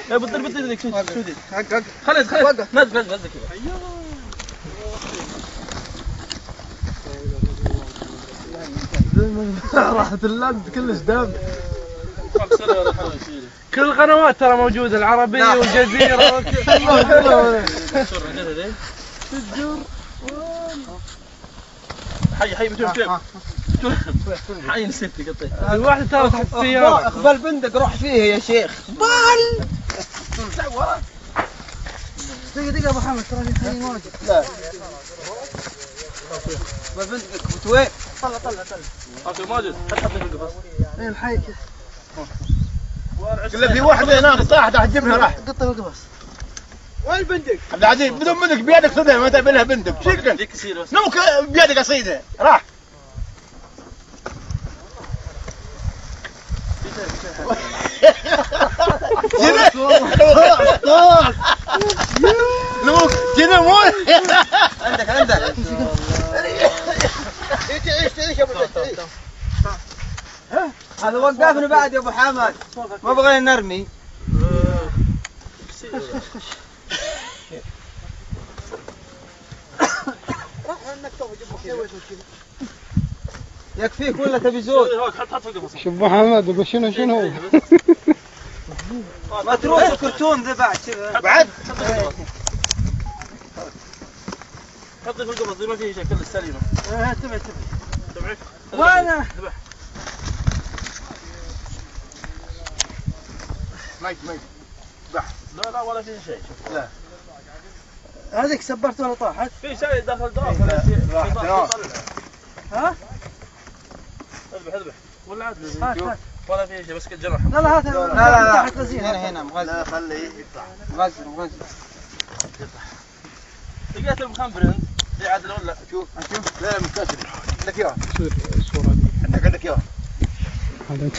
يا بطل ذيك شو ذي؟ خليك وقف نزل كذا. راحت اللمد كلش دم. كل القنوات ترى موجودة، العربية والجزيرة والله حي بتشوف كيف؟ حي نسيتي قطيت. الواحدة ترى تحت السيارة. اقبل بندق روح فيه يا شيخ. بال. دقيقة ابو حمد ترى في موجود. لا. اقبل بندقك وين؟ طلع. اخي ماجد حط في القفص. ايه الحي. قال في واحدة هناك طاحت راح تجيبها راح. قطة بالقفص. وين البندق؟ عبد العزيز بدون بندق بيدك صدها ما تبي لها بندق. شكل. ذيك كثير بس. نوك بيدك اصيده راح. لوك جنة مو عندك. ايش يا ابو البيت. هذا وقفنا بعد يا ابو حمد. ما بغينا نرمي. يكفيك ولا تبي زود؟ حط في القفص. شوف ابو حمد ابو شنو ما تروح الكرتون ذا بعد كذا. بعد حط في القفص ما فيه شيء كله سليمة. تبع تبعك؟ وانا ميت لا ولا فيه شيء. لا هذيك سبرت ولا طاحت؟ في شيء داخل داخل. ها؟ اذبح ولا عاد ولا في شيء بس جرح. لا هات. لا هنا مغزل. لا خليه يطلع. مغزل. لقيت المخنبر انت في عدل ولا؟ شوف لا مكسر. عندك اياه. الصورة دي عندك اياه. هذا